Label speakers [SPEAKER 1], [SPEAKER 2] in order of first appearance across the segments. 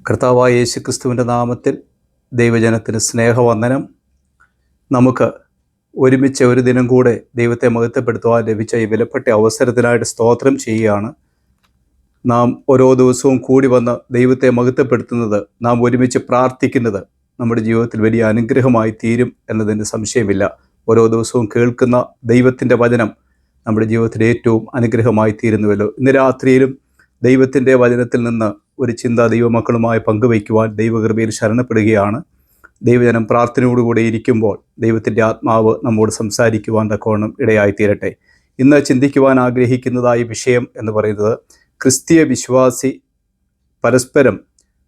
[SPEAKER 1] കർത്താവായ യേശുക്രിസ്തുവിൻ്റെ നാമത്തിൽ ദൈവജനത്തിന് സ്നേഹവന്ദനം. നമുക്ക് ഒരുമിച്ച് ഒരു ദിനം കൂടെ ദൈവത്തെ മഹത്വപ്പെടുത്തുവാൻ ലഭിച്ച ഈ വിലപ്പെട്ട അവസരത്തിനായിട്ട് സ്തോത്രം ചെയ്യുകയാണ്. നാം ഓരോ ദിവസവും കൂടി വന്ന് ദൈവത്തെ മഹത്വപ്പെടുത്തുന്നത്, നാം ഒരുമിച്ച് പ്രാർത്ഥിക്കുന്നത് നമ്മുടെ ജീവിതത്തിൽ വലിയ അനുഗ്രഹമായി തീരും എന്നതിന് സംശയമില്ല. ഓരോ ദിവസവും കേൾക്കുന്ന ദൈവത്തിൻ്റെ വചനം നമ്മുടെ ജീവിതത്തിൽ ഏറ്റവും അനുഗ്രഹമായി തീരുന്നുവല്ലോ. ഇന്ന് രാത്രിയിലും ദൈവത്തിൻ്റെ വചനത്തിൽ നിന്ന് ഒരു ചിന്ത ദൈവമക്കളുമായി പങ്കുവയ്ക്കുവാൻ ദൈവകൃപയിൽ ശരണപ്പെടുകയാണ്. ദൈവജനം പ്രാർത്ഥനയോടുകൂടെ ഇരിക്കുമ്പോൾ ദൈവത്തിൻ്റെ ആത്മാവ് നമ്മോട് സംസാരിക്കുവാൻ തക്കവണ്ണം ഇടയായിത്തീരട്ടെ. ഇന്ന് ചിന്തിക്കുവാൻ ആഗ്രഹിക്കുന്നതായ വിഷയം എന്ന് പറയുന്നത്, ക്രിസ്തീയ വിശ്വാസി പരസ്പരം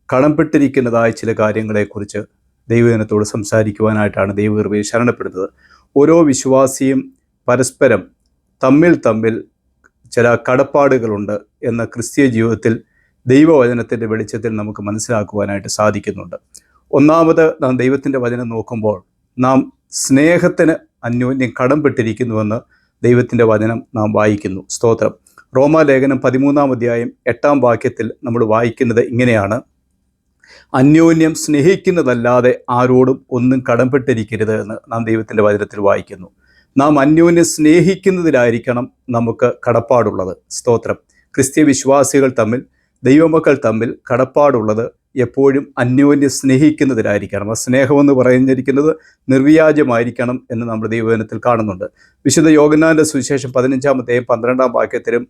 [SPEAKER 1] കടംപെട്ടിരിക്കുന്നതായ ചില കാര്യങ്ങളെക്കുറിച്ച് ദൈവജനത്തോട് സംസാരിക്കുവാനായിട്ടാണ് ദൈവകൃപയിൽ ശരണപ്പെടുന്നത്. ഓരോ വിശ്വാസിയും പരസ്പരം തമ്മിൽ ചില കടപ്പാടുകളുണ്ട് എന്ന ക്രിസ്തീയ ജീവിതത്തിൽ ദൈവവചനത്തിൻ്റെ വെളിച്ചത്തിൽ നമുക്ക് മനസ്സിലാക്കുവാനായിട്ട് സാധിക്കുന്നുണ്ട്. ഒന്നാമത്, നാം ദൈവത്തിൻ്റെ വചനം നോക്കുമ്പോൾ നാം സ്നേഹത്തിന് അന്യോന്യം കടംപെട്ടിരിക്കുന്നുവെന്ന് ദൈവത്തിൻ്റെ വചനം നാം വായിക്കുന്നു. സ്തോത്രം. റോമാലേഖനം 13-ാം അധ്യായം 8-ാം വാക്യത്തിൽ നമ്മൾ വായിക്കുന്നത് ഇങ്ങനെയാണ്: അന്യോന്യം സ്നേഹിക്കുന്നതല്ലാതെ ആരോടും ഒന്നും കടംപെട്ടിരിക്കരുത് എന്ന് നാം ദൈവത്തിൻ്റെ വചനത്തിൽ വായിക്കുന്നു. നാം അന്യോന്യം സ്നേഹിക്കുന്നതിലായിരിക്കണം നമുക്ക് കടപ്പാടുള്ളത്. സ്തോത്രം. ക്രിസ്തീയ വിശ്വാസികൾ തമ്മിൽ, ദൈവമക്കൾ തമ്മിൽ കടപ്പാടുള്ളത് എപ്പോഴും അന്യോന്യം സ്നേഹിക്കുന്നതിലായിരിക്കണം. ആ സ്നേഹമെന്ന് പറഞ്ഞിരിക്കുന്നത് നിർവ്യാജമായിരിക്കണം എന്ന് നമ്മുടെ ദൈവവചനത്തിൽ കാണുന്നുണ്ട്. വിശുദ്ധ യോഹന്നാന്റെ സുവിശേഷം 15-ാം അധ്യായം 12-ാം വാക്യത്തിലും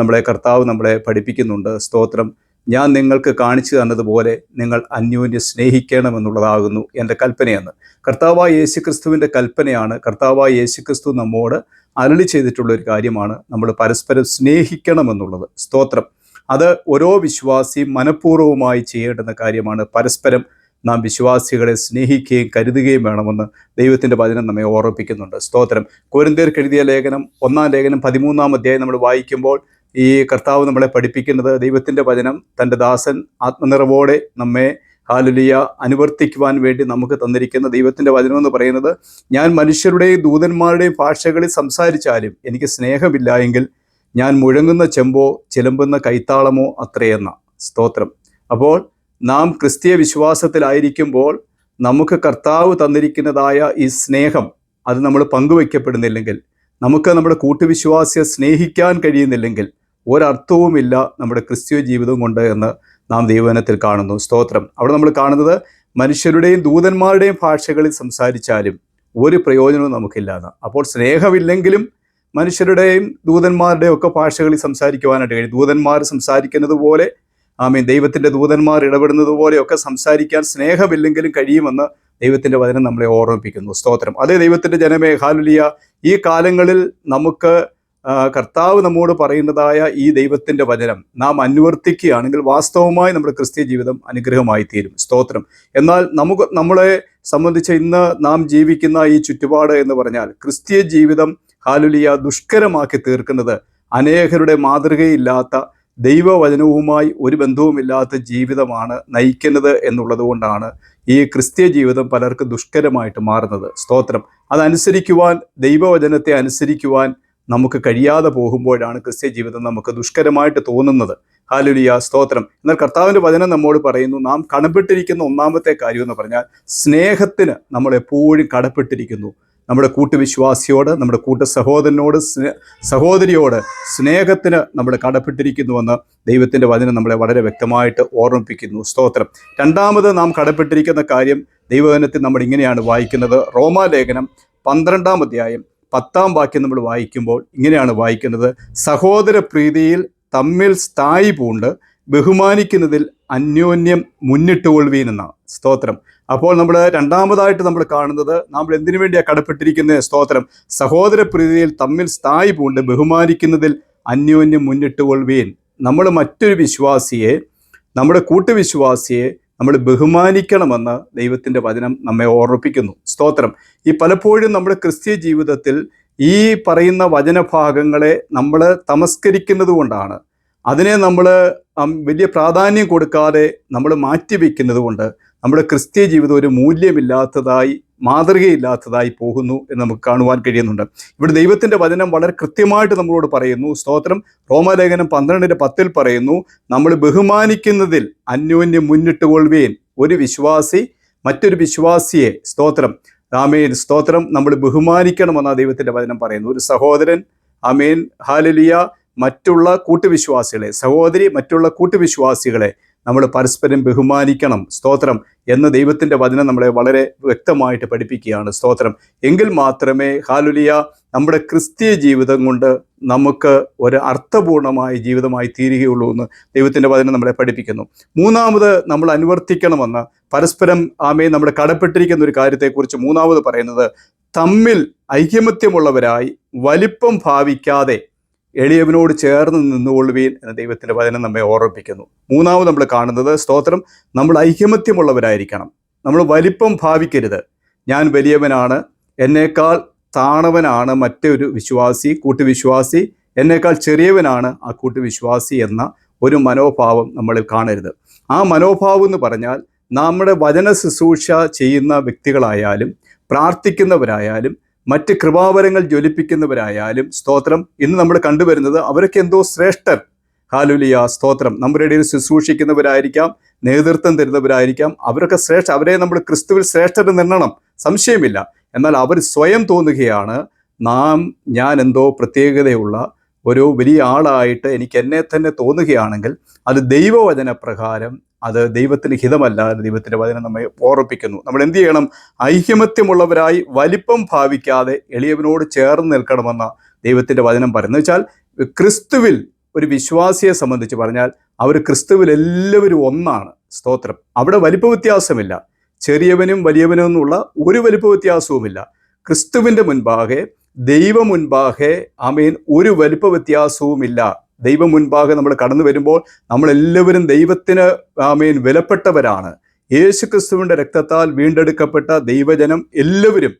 [SPEAKER 1] നമ്മളെ കർത്താവ് നമ്മളെ പഠിപ്പിക്കുന്നുണ്ട്. സ്തോത്രം. ഞാൻ നിങ്ങൾക്ക് കാണിച്ചു തന്നതുപോലെ നിങ്ങൾ അന്യോന്യം സ്നേഹിക്കണമെന്നുള്ളതാകുന്നു എൻ്റെ കൽപ്പനയെന്ന്. കർത്താവായ യേശുക്രിസ്തുവിൻ്റെ കൽപ്പനയാണ്. കർത്താവായ യേശുക്രിസ്തു നമ്മോട് അരുളി ചെയ്തിട്ടുള്ളൊരു കാര്യമാണ് നമ്മൾ പരസ്പരം സ്നേഹിക്കണമെന്നുള്ളത്. സ്തോത്രം. അത് ഓരോ വിശ്വാസിയും മനഃപൂർവ്വമായി ചെയ്യേണ്ടുന്ന കാര്യമാണ്. പരസ്പരം നാം വിശ്വാസികളെ സ്നേഹിക്കുകയും കരുതുകയും വേണമെന്ന് ദൈവത്തിൻ്റെ വചനം നമ്മെ ഓർമ്മിപ്പിക്കുന്നുണ്ട്. സ്തോത്രം. കൊരിന്ത്യർക്ക് എഴുതിയ ലേഖനം 1-ാം ലേഖനം 13-ാം അധ്യായം നമ്മൾ വായിക്കുമ്പോൾ ഈ കർത്താവ് നമ്മളെ പഠിപ്പിക്കുന്നത്, ദൈവത്തിൻ്റെ വചനം തൻ്റെ ദാസൻ ആത്മനിറവോടെ നമ്മെ ഹല്ലേലൂയ അനുവർത്തിക്കുവാൻ വേണ്ടി നമുക്ക് തന്നിരിക്കുന്ന ദൈവത്തിൻ്റെ വചനം എന്ന് പറയുന്നത്, ഞാൻ മനുഷ്യരുടെയും ദൂതന്മാരുടെയും ഭാഷകളിൽ സംസാരിച്ചാലും എനിക്ക് സ്നേഹമില്ല എങ്കിൽ ഞാൻ മുഴങ്ങുന്ന ചെമ്പോ ചിലമ്പുന്ന കൈത്താളമോ അത്രയെന്ന. സ്തോത്രം. അപ്പോൾ നാം ക്രിസ്തീയ വിശ്വാസത്തിലായിരിക്കുമ്പോൾ നമുക്ക് കർത്താവ് തന്നിരിക്കുന്നതായ ഈ സ്നേഹം അത് നമ്മൾ പങ്കുവയ്ക്കപ്പെടുന്നില്ലെങ്കിൽ, നമുക്ക് നമ്മുടെ കൂട്ടുവിശ്വാസിയെ സ്നേഹിക്കാൻ കഴിയുന്നില്ലെങ്കിൽ ഒരർത്ഥവുമില്ല നമ്മുടെ ക്രിസ്തീയ ജീവിതം കൊണ്ട് എന്ന് നാം ദൈവവചനത്തിൽ കാണുന്നു. സ്തോത്രം. അവിടെ നമ്മൾ കാണുന്നത്, മനുഷ്യരുടെയും ദൂതന്മാരുടെയും ഭാഷകളിൽ സംസാരിച്ചാലും ഒരു പ്രയോജനവും നമുക്കില്ലാന്ന്. അപ്പോൾ സ്നേഹമില്ലെങ്കിലും മനുഷ്യരുടെയും ദൂതന്മാരുടെയും ഒക്കെ ഭാഷകളിൽ സംസാരിക്കുവാനായിട്ട് കഴിയും. ദൂതന്മാർ സംസാരിക്കുന്നത് പോലെ, ദൈവത്തിൻ്റെ ദൂതന്മാർ ഇടപെടുന്നത് പോലെയൊക്കെ സംസാരിക്കാൻ സ്നേഹമില്ലെങ്കിലും കഴിയുമെന്ന് ദൈവത്തിൻ്റെ വചനം നമ്മളെ ഓർമ്മിപ്പിക്കുന്നു. സ്തോത്രം. അതേ ദൈവത്തിൻ്റെ ജനമേ, ഹല്ലേലൂയ, ഈ കാലങ്ങളിൽ നമുക്ക് കർത്താവ് നമ്മോട് പറയുന്നതായ ഈ ദൈവത്തിൻ്റെ വചനം നാം അനുവർത്തിക്കുകയാണെങ്കിൽ വാസ്തവമായി നമ്മുടെ ക്രിസ്തീയ ജീവിതം അനുഗ്രഹമായി തീരും. സ്തോത്രം. എന്നാൽ നമ്മളെ സംബന്ധിച്ച് ഇന്ന് നാം ജീവിക്കുന്ന ഈ ചുറ്റുപാട് എന്ന് പറഞ്ഞാൽ, ക്രിസ്തീയ ജീവിതം ഹല്ലേലൂയ ദുഷ്കരമാക്കി തീർക്കുന്നത് അനേകരുടെ മാതൃകയില്ലാത്ത, ദൈവവചനവുമായി ഒരു ബന്ധവുമില്ലാത്ത ജീവിതമാണ് നയിക്കുന്നത് എന്നുള്ളത് കൊണ്ടാണ് ഈ ക്രിസ്തീയ ജീവിതം പലർക്കും ദുഷ്കരമായിട്ട് മാറുന്നത്. സ്തോത്രം. അതനുസരിക്കുവാൻ, ദൈവവചനത്തെ അനുസരിക്കുവാൻ നമുക്ക് കഴിയാതെ പോകുമ്പോഴാണ് ക്രിസ്തീയ ജീവിതം നമുക്ക് ദുഷ്കരമായിട്ട് തോന്നുന്നത്. ഹല്ലേലൂയ. സ്തോത്രം. എന്നാൽ കർത്താവിൻ്റെ വചനം നമ്മോട് പറയുന്നു, നാം കടപ്പെട്ടിരിക്കുന്ന ഒന്നാമത്തെ കാര്യം എന്ന് പറഞ്ഞാൽ സ്നേഹത്തിന് നമ്മൾ എപ്പോഴും കടപ്പെട്ടിരിക്കുന്നു. നമ്മുടെ കൂട്ടുവിശ്വാസിയോട്, നമ്മുടെ സഹോദരനോട്, സഹോദരിയോട് സ്നേഹത്തിന് നമ്മൾ കടപ്പെട്ടിരിക്കുന്നുവെന്ന് ദൈവത്തിൻ്റെ വചനം നമ്മളെ വളരെ വ്യക്തമായിട്ട് ഓർമ്മിപ്പിക്കുന്നു. സ്തോത്രം. രണ്ടാമത് നാം കടപ്പെട്ടിരിക്കുന്ന കാര്യം ദൈവവചനത്തിൽ നമ്മൾ ഇങ്ങനെയാണ് വായിക്കുന്നത്. റോമാലേഖനം 12-ാം അധ്യായം 10-ാം വാക്യം നമ്മൾ വായിക്കുമ്പോൾ ഇങ്ങനെയാണ് വായിക്കുന്നത്: സഹോദര പ്രീതിയിൽ തമ്മിൽ സ്ഥായി പൂണ്ട് ബഹുമാനിക്കുന്നതിൽ അന്യോന്യം മുന്നിട്ടുകൊള്ളുവീനെന്ന. സ്തോത്രം. അപ്പോൾ നമ്മൾ രണ്ടാമതായിട്ട് നമ്മൾ കാണുന്നത്, നമ്മൾ എന്തിനു വേണ്ടിയാണ് കടപ്പെട്ടിരിക്കുന്നത്? സ്തോത്രം. സഹോദര പ്രീതിയിൽ തമ്മിൽ സ്ഥായി പൂണ്ട് ബഹുമാനിക്കുന്നതിൽ അന്യോന്യം മുന്നിട്ടുകൊള്ളുവീൻ. നമ്മൾ മറ്റൊരു വിശ്വാസിയെ, നമ്മുടെ കൂട്ടുവിശ്വാസിയെ നമ്മൾ ബഹുമാനിക്കണമെന്ന് ദൈവത്തിൻ്റെ വചനം നമ്മെ ഓർമ്മിപ്പിക്കുന്നു. സ്തോത്രം. ഈ പലപ്പോഴും നമ്മുടെ ക്രിസ്തീയ ജീവിതത്തിൽ ഈ പറയുന്ന വചനഭാഗങ്ങളെ നമ്മൾ തമസ്കരിക്കുന്നത് കൊണ്ടാണ്, അതിനെ നമ്മൾ വലിയ പ്രാധാന്യം കൊടുക്കാതെ നമ്മൾ മാറ്റിവെക്കുന്നത് കൊണ്ട് നമ്മുടെ ക്രിസ്തീയ ജീവിതം ഒരു മൂല്യമില്ലാത്തതായി മാതൃകയില്ലാത്തതായി പോകുന്നു എന്ന് നമുക്ക് കാണുവാൻ കഴിയുന്നുണ്ട്. ഇവിടെ ദൈവത്തിൻ്റെ വചനം വളരെ കൃത്യമായിട്ട് നമ്മളോട് പറയുന്നു. സ്തോത്രം. റോമാലേഖനം 12:10 പറയുന്നു, നമ്മൾ ബഹുമാനിക്കുന്നതിൽ അന്യോന്യം മുന്നിട്ടുകൊള്ളുവീൻ. ഒരു വിശ്വാസി മറ്റൊരു വിശ്വാസിയെ, സ്തോത്രം, ആമേൻ, സ്തോത്രം, നമ്മൾ ബഹുമാനിക്കണമെന്നാണ് ദൈവത്തിൻ്റെ വചനം പറയുന്നു. ഒരു സഹോദരൻ, ആമേൻ, ഹല്ലേലൂയ, മറ്റുള്ള കൂട്ടുവിശ്വാസികളെ, സഹോദരി മറ്റുള്ള കൂട്ടുവിശ്വാസികളെ നമ്മൾ പരസ്പരം ബഹുമാനിക്കണം, സ്തോത്രം, എന്ന് ദൈവത്തിൻ്റെ വചനം നമ്മളെ വളരെ വ്യക്തമായിട്ട് പഠിപ്പിക്കുകയാണ്. സ്തോത്രം. എങ്കിൽ മാത്രമേ ഹല്ലേലൂയ നമ്മുടെ ക്രിസ്തീയ ജീവിതം കൊണ്ട് നമുക്ക് ഒരു അർത്ഥപൂർണമായ ജീവിതമായി തീരുകയുള്ളൂ എന്ന് ദൈവത്തിൻ്റെ വചനം നമ്മളെ പഠിപ്പിക്കുന്നു. മൂന്നാമത് നമ്മൾ അനുവർത്തിക്കണമെന്ന് പരസ്പരം ആമേൻ നമ്മുടെ കടപ്പെട്ടിരിക്കുന്ന ഒരു കാര്യത്തെക്കുറിച്ച് മൂന്നാമത് പറയുന്നത്, തമ്മിൽ ഐകമത്യമുള്ളവരായി വലിപ്പം ഭാവിക്കാതെ എളിയവനോട് ചേർന്ന് നിന്നുകൊള്ളുവീൻ എന്ന ദൈവത്തിൻ്റെ വചനം നമ്മെ ഓർമ്മിപ്പിക്കുന്നു. മൂന്നാമത് നമ്മൾ കാണുന്നത്, സ്തോത്രം, നമ്മൾ ഐകമത്യമുള്ളവരായിരിക്കണം. നമ്മൾ വലിപ്പം ഭാവിക്കരുത്. ഞാൻ വലിയവനാണ്, എന്നേക്കാൾ താണവനാണ് മറ്റൊരു വിശ്വാസി, കൂട്ടുവിശ്വാസി, എന്നേക്കാൾ ചെറിയവനാണ് ആ കൂട്ടുവിശ്വാസി എന്ന ഒരു മനോഭാവം നമ്മളിൽ കാണരുത്. ആ മനോഭാവം എന്ന് പറഞ്ഞാൽ നമ്മുടെ വചന ശുശ്രൂഷ ചെയ്യുന്ന വ്യക്തികളായാലും പ്രാർത്ഥിക്കുന്നവരായാലും മറ്റ് കൃപാവരങ്ങൾ ജ്വലിപ്പിക്കുന്നവരായാലും, സ്തോത്രം, ഇന്ന് നമ്മൾ കണ്ടുവരുന്നത് അവരൊക്കെ എന്തോ ശ്രേഷ്ഠർ. ഹല്ലേലൂയ, സ്തോത്രം. നമ്മുടെ ഇടയിൽ ശുശ്രൂഷിക്കുന്നവരായിരിക്കാം, നേതൃത്വം തരുന്നവരായിരിക്കാം, അവരൊക്കെ അവരെ നമ്മൾ ക്രിസ്തുവിൽ ശ്രേഷ്ഠരെന്ന് എണ്ണണം, സംശയമില്ല. എന്നാൽ അവർ സ്വയം തോന്നുകയാണ്, ഞാൻ എന്തോ പ്രത്യേകതയുള്ള ഒരു വലിയ ആളായിട്ട് എനിക്ക് എന്നെ തന്നെ തോന്നുകയാണെങ്കിൽ അത് ദൈവവചന പ്രകാരം അത് ദൈവത്തിന് ഹിതമല്ല. ദൈവത്തിൻ്റെ വചനം നമ്മെ ഓർമ്മിപ്പിക്കുന്നു. നമ്മൾ എന്ത് ചെയ്യണം? ഐകമത്യമുള്ളവരായി വലിപ്പം ഭാവിക്കാതെ എളിയവനോട് ചേർന്ന് നിൽക്കണമെന്ന ദൈവത്തിൻ്റെ വചനം പറയുന്നത്. വെച്ചാൽ ക്രിസ്തുവിൽ ഒരു വിശ്വാസിയെ സംബന്ധിച്ച് പറഞ്ഞാൽ അവർ ക്രിസ്തുവിൽ എല്ലാവരും ഒന്നാണ്. സ്തോത്രം. അവിടെ വലിപ്പ വ്യത്യാസമില്ല. ചെറിയവനും വലിയവനും എന്നുള്ള ഒരു വലിപ്പ വ്യത്യാസവുമില്ല. ക്രിസ്തുവിൻ്റെ മുൻപാകെ, ദൈവ മുൻപാകെ, ആമേൻ, ഒരു വലിപ്പ വ്യത്യാസവുമില്ല. ദൈവം മുൻപാകെ നമ്മൾ കടന്നു വരുമ്പോൾ നമ്മളെല്ലാവരും ദൈവത്തിന്, ആമേൻ, വിലപ്പെട്ടവരാണ്. യേശു ക്രിസ്തുവിൻ്റെ രക്തത്താൽ വീണ്ടെടുക്കപ്പെട്ട ദൈവജനം എല്ലാവരും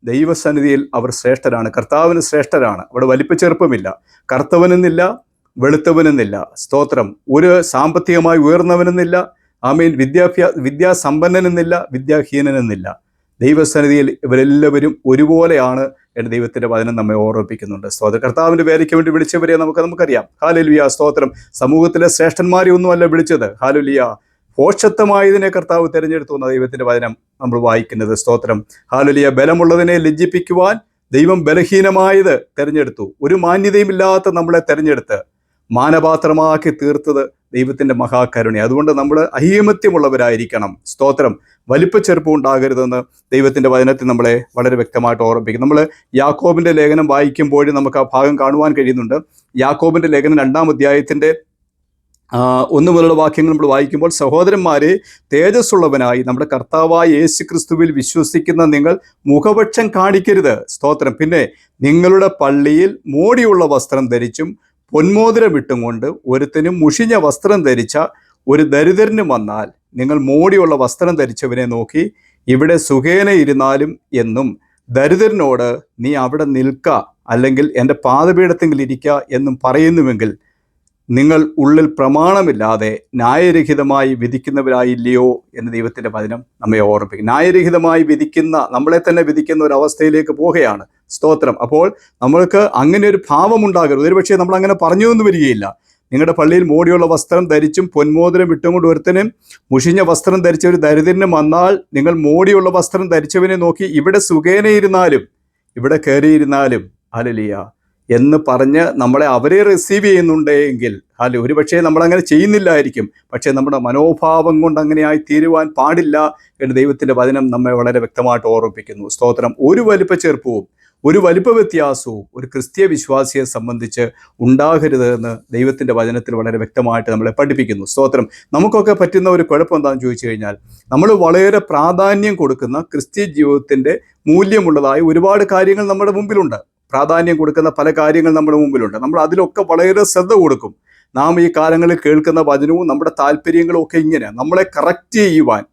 [SPEAKER 1] ദൈവസന്നിധിയിൽ അവർ ശ്രേഷ്ഠരാണ്. കർത്താവിന് ശ്രേഷ്ഠരാണ്. അവിടെ വലിപ്പ ചെറുപ്പമില്ല. കറുത്തവനെന്നില്ല, വെളുത്തവനെന്നില്ല. സ്തോത്രം. ഒരു സാമ്പത്തികമായി ഉയർന്നവനെന്നില്ല, ആമേൻ, വിദ്യാസമ്പന്നനെന്നില്ല, വിദ്യാഹീനനെന്നില്ല. ദൈവസന്നിധിയിൽ ഇവരെല്ലാവരും ഒരുപോലെയാണ് എന്ന് ദൈവത്തിൻ്റെ വചനം നമ്മെ ഓർമ്മിപ്പിക്കുന്നുണ്ട്. സ്തോത്രം. കർത്താവിൻ്റെ വേലയ്ക്ക് വേണ്ടി വിളിച്ചവരെ നമുക്കറിയാം. ഹല്ലേലൂയ, സ്തോത്രം. സമൂഹത്തിലെ ശ്രേഷ്ഠന്മാരെ ഒന്നുമല്ല വിളിച്ചത്. ഹല്ലേലൂയ, ഭോഷത്വമായതിനെ കർത്താവ് തിരഞ്ഞെടുത്തു എന്ന ദൈവത്തിൻ്റെ വചനം നമ്മൾ വായിക്കുന്നത്. സ്തോത്രം. ഹല്ലേലൂയ. ബലമുള്ളതിനെ ലജ്ജിപ്പിക്കുവാൻ ദൈവം ബലഹീനമായത് തിരഞ്ഞെടുത്തു. ഒരു മാന്യതയുമില്ലാത്ത നമ്മളെ തിരഞ്ഞെടുത്ത് മാനപാത്രമാക്കി തീർത്തത് ദൈവത്തിൻ്റെ മഹാകരുണ. അതുകൊണ്ട് നമ്മൾ ഐകമത്യമുള്ളവരായിരിക്കണം. സ്തോത്രം. വലിപ്പച്ചെറുപ്പം ഉണ്ടാകരുതെന്ന് ദൈവത്തിൻ്റെ വചനത്തിൽ നമ്മളെ വളരെ വ്യക്തമായിട്ട് ഓർമ്മിപ്പിക്കും. നമ്മൾ യാക്കോബിൻ്റെ ലേഖനം വായിക്കുമ്പോഴും നമുക്ക് ആ ഭാഗം കാണുവാൻ കഴിയുന്നുണ്ട്. യാക്കോബിൻ്റെ ലേഖനം 2-ാം അധ്യായത്തിൻ്റെ 1 മുതലുള്ള വാക്യങ്ങൾ നമ്മൾ വായിക്കുമ്പോൾ, സഹോദരന്മാരെ, തേജസ്സുള്ളവനായി നമ്മുടെ കർത്താവായ യേശു ക്രിസ്തുവിൽ വിശ്വസിക്കുന്ന നിങ്ങൾ മുഖപക്ഷം കാണിക്കരുത്. സ്തോത്രം. പിന്നെ നിങ്ങളുടെ പള്ളിയിൽ മോടിയുള്ള വസ്ത്രം ധരിച്ചും പൊന്മോതിരം ഇട്ടും കൊണ്ട് ഒരുത്തനും മുഷിഞ്ഞ വസ്ത്രം ധരിച്ച ഒരു ദരിദ്രനും വന്നാൽ നിങ്ങൾ മോടിയുള്ള വസ്ത്രം ധരിച്ചവനെ നോക്കി ഇവിടെ സുഖേന ഇരുന്നാലും എന്നും ദരിദ്രനോട് നീ അവിടെ നിൽക്ക, അല്ലെങ്കിൽ എൻ്റെ പാദപീഠത്തെങ്കിൽ ഇരിക്കുക എന്നും പറയുന്നുവെങ്കിൽ നിങ്ങൾ ഉള്ളിൽ പ്രമാണമില്ലാതെ ന്യായരഹിതമായി വിധിക്കുന്നവരായില്ലയോ എന്ന് ദൈവത്തിൻ്റെ വചനം നമ്മെ ഓർമ്മിപ്പിക്കും. ന്യായരഹിതമായി വിധിക്കുന്ന, നമ്മളെ തന്നെ വിധിക്കുന്ന ഒരു അവസ്ഥയിലേക്ക് പോവുകയാണ്. സ്തോത്രം. അപ്പോൾ നമ്മൾക്ക് അങ്ങനെ ഒരു ഭാവമുണ്ടാകരുത്. ഒരുപക്ഷെ നമ്മൾ അങ്ങനെ പറഞ്ഞൊന്നും വരികയില്ല. നിങ്ങളുടെ പള്ളിയിൽ മോടിയുള്ള വസ്ത്രം ധരിച്ചും പൊന്മോതിരം ഇട്ടുകൊണ്ട് ഒരുത്തനും മുഷിഞ്ഞ വസ്ത്രം ധരിച്ച ഒരു ദരിദ്രനും വന്നാൽ നിങ്ങൾ മോടിയുള്ള വസ്ത്രം ധരിച്ചവനെ നോക്കി ഇവിടെ സുഖേന ഇരുന്നാലും ഇവിടെ കയറിയിരുന്നാലും ഹല്ലേലൂയ എന്ന് പറഞ്ഞ് നമ്മളെ അവരെ റിസീവ് ചെയ്യുന്നുണ്ടെങ്കിൽ, ഒരുപക്ഷെ നമ്മളങ്ങനെ ചെയ്യുന്നില്ലായിരിക്കും, പക്ഷേ നമ്മുടെ മനോഭാവം കൊണ്ട് അങ്ങനെയായി തീരുവാൻ പാടില്ല എന്ന് ദൈവത്തിൻ്റെ വചനം നമ്മെ വളരെ വ്യക്തമായിട്ട് ഓർമ്മിപ്പിക്കുന്നു. സ്തോത്രം. ഒരു വലിപ്പ ചെറുപ്പവും ഒരു വലിപ്പ വ്യത്യാസവും ഒരു ക്രിസ്തീയ വിശ്വാസിയെ സംബന്ധിച്ച് ഉണ്ടാകരുത് എന്ന് ദൈവത്തിൻ്റെ വചനത്തിൽ വളരെ വ്യക്തമായിട്ട് നമ്മളെ പഠിപ്പിക്കുന്നു. സ്തോത്രം. നമുക്കൊക്കെ പറ്റുന്ന ഒരു കുഴപ്പം എന്താണെന്ന് ചോദിച്ചു കഴിഞ്ഞാൽ, നമ്മൾ വളരെ പ്രാധാന്യം കൊടുക്കുന്ന ക്രിസ്തീയ ജീവിതത്തിൻ്റെ മൂല്യമുള്ളതായ ഒരുപാട് കാര്യങ്ങൾ നമ്മുടെ മുമ്പിലുണ്ട്. പ്രാധാന്യം കൊടുക്കുന്ന പല കാര്യങ്ങൾ നമ്മുടെ മുമ്പിലുണ്ട്. നമ്മൾ അതിലൊക്കെ വളരെ ശ്രദ്ധ കൊടുക്കും. നാം ഈ കാലങ്ങളിൽ കേൾക്കുന്ന വചനവും നമ്മുടെ താല്പര്യങ്ങളും ഒക്കെ ഇങ്ങനെ നമ്മളെ കറക്റ്റ് ചെയ്യുവാൻ,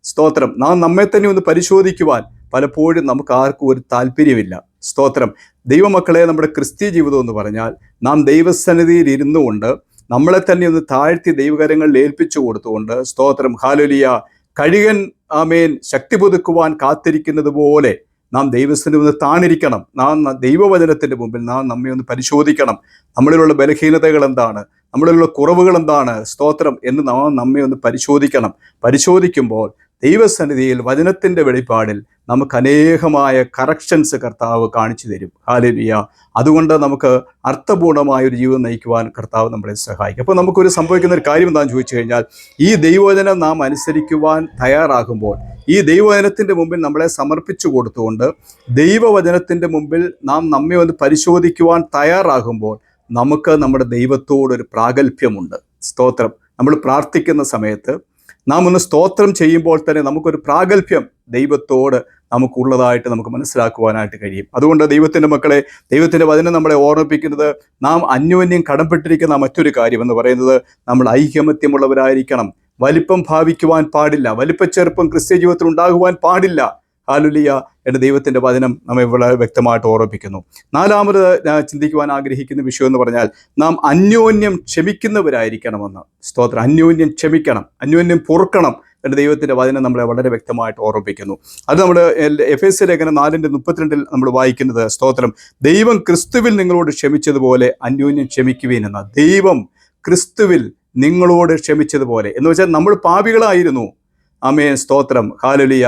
[SPEAKER 1] സ്തോത്രം, നാം നമ്മെ തന്നെ ഒന്ന് പരിശോധിക്കുവാൻ പലപ്പോഴും നമുക്ക് ആർക്കും ഒരു താല്പര്യമില്ല. സ്തോത്രം. ദൈവമക്കളെ, നമ്മുടെ ക്രിസ്തീയ ജീവിതം എന്ന് പറഞ്ഞാൽ നാം ദൈവസന്നിധിയിൽ ഇരുന്നു കൊണ്ട് നമ്മളെ തന്നെ ഒന്ന് താഴ്ത്തി ദൈവകരങ്ങളിൽ ഏൽപ്പിച്ചു കൊടുത്തുകൊണ്ട്, സ്തോത്രം, ഹല്ലേലൂയ, കഴുകൻ ശക്തി പുതുക്കുവാൻ കാത്തിരിക്കുന്നത് പോലെ നാം ദൈവത്തിന് ഒന്ന് താണിരിക്കണം. നാം ദൈവവചനത്തിൻ്റെ മുമ്പിൽ നാം നമ്മെ ഒന്ന് പരിശോധിക്കണം. നമ്മളിലുള്ള ബലഹീനതകൾ എന്താണ്, നമ്മളിലുള്ള കുറവുകൾ എന്താണ്, സ്തോത്രം എന്ന് നാം നമ്മെ ഒന്ന് പരിശോധിക്കണം. പരിശോധിക്കുമ്പോൾ ദൈവസന്നിധിയിൽ വചനത്തിൻ്റെ വെളിപ്പാടിൽ നമുക്ക് അനേകമായ കറക്ഷൻസ് കർത്താവ് കാണിച്ചു തരും. ഹല്ലേലൂയ. അതുകൊണ്ട് നമുക്ക് അർത്ഥപൂർണമായ ഒരു ജീവിതം നയിക്കുവാൻ കർത്താവ് നമ്മളെ സഹായിക്കും. അപ്പോൾ നമുക്കൊരു സംഭവിക്കുന്ന ഒരു കാര്യം എന്താണെന്ന് ചോദിച്ചു കഴിഞ്ഞാൽ, ഈ ദൈവവചനം നാം അനുസരിക്കുവാൻ തയ്യാറാകുമ്പോൾ, ഈ ദൈവവചനത്തിൻ്റെ മുമ്പിൽ നമ്മളെ സമർപ്പിച്ചു കൊടുത്തുകൊണ്ട് ദൈവവചനത്തിൻ്റെ മുമ്പിൽ നാം നമ്മെ ഒന്ന് പരിശോധിക്കുവാൻ തയ്യാറാകുമ്പോൾ നമുക്ക് നമ്മുടെ ദൈവത്തോടൊരു പ്രാഗൽഭ്യമുണ്ട്. സ്തോത്രം. നമ്മൾ പ്രാർത്ഥിക്കുന്ന സമയത്ത് നാം ഒന്ന് സ്തോത്രം ചെയ്യുമ്പോൾ തന്നെ നമുക്കൊരു പ്രാഗൽഭ്യം ദൈവത്തോട് നമുക്കുള്ളതായിട്ട് നമുക്ക് മനസ്സിലാക്കുവാനായിട്ട് കഴിയും. അതുകൊണ്ട് ദൈവത്തിൻ്റെ മക്കളെ, ദൈവത്തിൻ്റെ വചനം നമ്മളെ ഓർമ്മിപ്പിക്കുന്നത് നാം അന്യോന്യം കടംപ്പെട്ടിരിക്കുന്ന മറ്റൊരു കാര്യം എന്ന് പറയുന്നത് നമ്മൾ ഐകമത്യമുള്ളവരായിരിക്കണം. വലിപ്പം ഭാവിക്കുവാൻ പാടില്ല. വലിപ്പച്ചെറുപ്പം ക്രിസ്ത്യ ജീവിതത്തിൽ ഉണ്ടാകുവാൻ പാടില്ല. ഹല്ലേലൂയ. എൻ്റെ ദൈവത്തിൻ്റെ വചനം നമ്മെ വളരെ വ്യക്തമായിട്ട് ഓർമ്മിപ്പിക്കുന്നു. നാലാമത് ഞാൻ ചിന്തിക്കുവാൻ ആഗ്രഹിക്കുന്ന വിഷയം എന്ന് പറഞ്ഞാൽ നാം അന്യോന്യം ക്ഷമിക്കുന്നവരായിരിക്കണമെന്ന്. സ്തോത്രം. അന്യോന്യം ക്ഷമിക്കണം, അന്യോന്യം പൊറുക്കണം. എൻ്റെ ദൈവത്തിൻ്റെ വചനം നമ്മളെ വളരെ വ്യക്തമായിട്ട് ഓർമ്മിപ്പിക്കുന്നു. അത് നമ്മൾ എഫേസ്യ ലേഖനം 4:32 നമ്മൾ വായിക്കുന്നത്, സ്തോത്രം, ദൈവം ക്രിസ്തുവിൽ നിങ്ങളോട് ക്ഷമിച്ചതുപോലെ അന്യോന്യം ക്ഷമിക്കുവീൻ എന്ന. ദൈവം ക്രിസ്തുവിൽ നിങ്ങളോട് ക്ഷമിച്ചതുപോലെ എന്ന് വെച്ചാൽ നമ്മൾ പാപികളായിരുന്നു. ആമേൻ. സ്തോത്രം. ഹല്ലേലൂയ.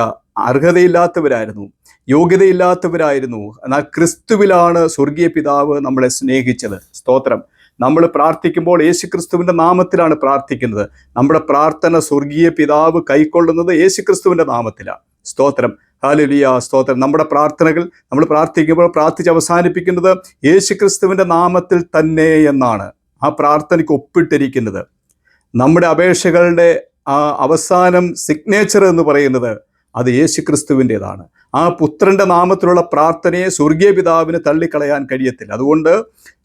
[SPEAKER 1] അർഹതയില്ലാത്തവരായിരുന്നു, യോഗ്യതയില്ലാത്തവരായിരുന്നു. എന്നാൽ ക്രിസ്തുവിലാണ് സ്വർഗീയ പിതാവ് നമ്മളെ സ്നേഹിച്ചത്. സ്തോത്രം. നമ്മൾ പ്രാർത്ഥിക്കുമ്പോൾ യേശുക്രിസ്തുവിൻ്റെ നാമത്തിലാണ് പ്രാർത്ഥിക്കുന്നത്. നമ്മുടെ പ്രാർത്ഥന സ്വർഗീയ പിതാവ് കൈക്കൊള്ളുന്നത് യേശുക്രിസ്തുവിൻ്റെ നാമത്തിലാണ്. സ്തോത്രം. ഹല്ലേലൂയ. സ്തോത്രം. നമ്മുടെ പ്രാർത്ഥനകൾ നമ്മൾ പ്രാർത്ഥിക്കുമ്പോൾ പ്രാർത്ഥിച്ച് അവസാനിപ്പിക്കുന്നത് യേശുക്രിസ്തുവിൻ്റെ നാമത്തിൽ തന്നെ എന്നാണ് ആ പ്രാർത്ഥനയ്ക്ക് ഒപ്പിട്ടിരിക്കുന്നത്. നമ്മുടെ അപേക്ഷകളുടെ അവസാനം സിഗ്നേച്ചർ എന്ന് പറയുന്നത് അത് യേശുക്രിസ്തുവിൻ്റെതാണ്. ആ പുത്രൻ്റെ നാമത്തിലുള്ള പ്രാർത്ഥനയെ സ്വർഗീയ പിതാവിന് തള്ളിക്കളയാൻ കഴിയത്തില്ല. അതുകൊണ്ട്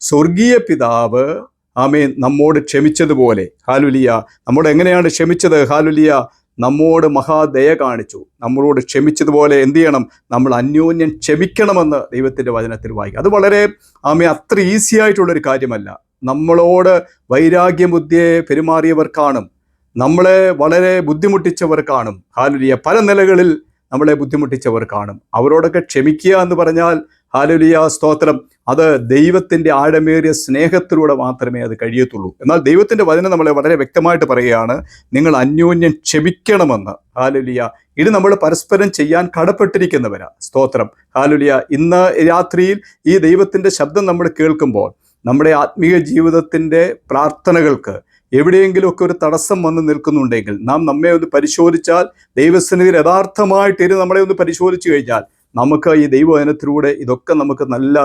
[SPEAKER 1] സ്വർഗീയ പിതാവ് ആമേൻ നമ്മോട് ക്ഷമിച്ചതുപോലെ, ഹല്ലേലൂയ, നമ്മോട് എങ്ങനെയാണ് ക്ഷമിച്ചത്? ഹല്ലേലൂയ. നമ്മോട് മഹാദയ കാണിച്ചു. നമ്മളോട് ക്ഷമിച്ചതുപോലെ എന്ത് ചെയ്യണം? നമ്മൾ അന്യോന്യം ക്ഷമിക്കണമെന്ന് ദൈവത്തിൻ്റെ വചനത്തിൽ വായിക്കും. അത് വളരെ അത്ര ഈസി ആയിട്ടുള്ളൊരു കാര്യമല്ല. നമ്മളോട് വൈരാഗ്യബുദ്ധിയെ പെരുമാറിയവർ കാണും, നമ്മളെ വളരെ ബുദ്ധിമുട്ടിച്ചവർ കാണും. ഹല്ലേലൂയ. പല നിലകളിൽ നമ്മളെ ബുദ്ധിമുട്ടിച്ചവർ കാണും. അവരോടൊക്കെ ക്ഷമിക്കുക എന്ന് പറഞ്ഞാൽ, ഹല്ലേലൂയ, സ്തോത്രം, അത് ദൈവത്തിൻ്റെ ആഴമേറിയ സ്നേഹത്തിലൂടെ മാത്രമേ അത് കഴിയത്തുള്ളൂ. എന്നാൽ ദൈവത്തിൻ്റെ വചനം നമ്മളെ വളരെ വ്യക്തമായിട്ട് പറയുകയാണ്, നിങ്ങൾ അന്യോന്യം ക്ഷമിക്കണമെന്ന്. ഹല്ലേലൂയ. ഇത് നമ്മൾ പരസ്പരം ചെയ്യാൻ കടപ്പെട്ടിരിക്കുന്നവരാ. സ്തോത്രം. ഹല്ലേലൂയ. ഇന്ന് രാത്രിയിൽ ഈ ദൈവത്തിൻ്റെ ശബ്ദം നമ്മൾ കേൾക്കുമ്പോൾ നമ്മുടെ ആത്മീയ ജീവിതത്തിൻ്റെ പ്രാർത്ഥനകൾക്ക് എവിടെയെങ്കിലുമൊക്കെ ഒരു തടസ്സം വന്ന് നിൽക്കുന്നുണ്ടെങ്കിൽ നാം നമ്മെ ഒന്ന് പരിശോധിച്ചാൽ, ദൈവസന്നിധിയിൽ യഥാർത്ഥമായിട്ട് നമ്മളെ ഒന്ന് പരിശോധിച്ചു കഴിഞ്ഞാൽ നമുക്ക് ഈ ദൈവവചനത്തിലൂടെ ഇതൊക്കെ നമുക്ക് നല്ല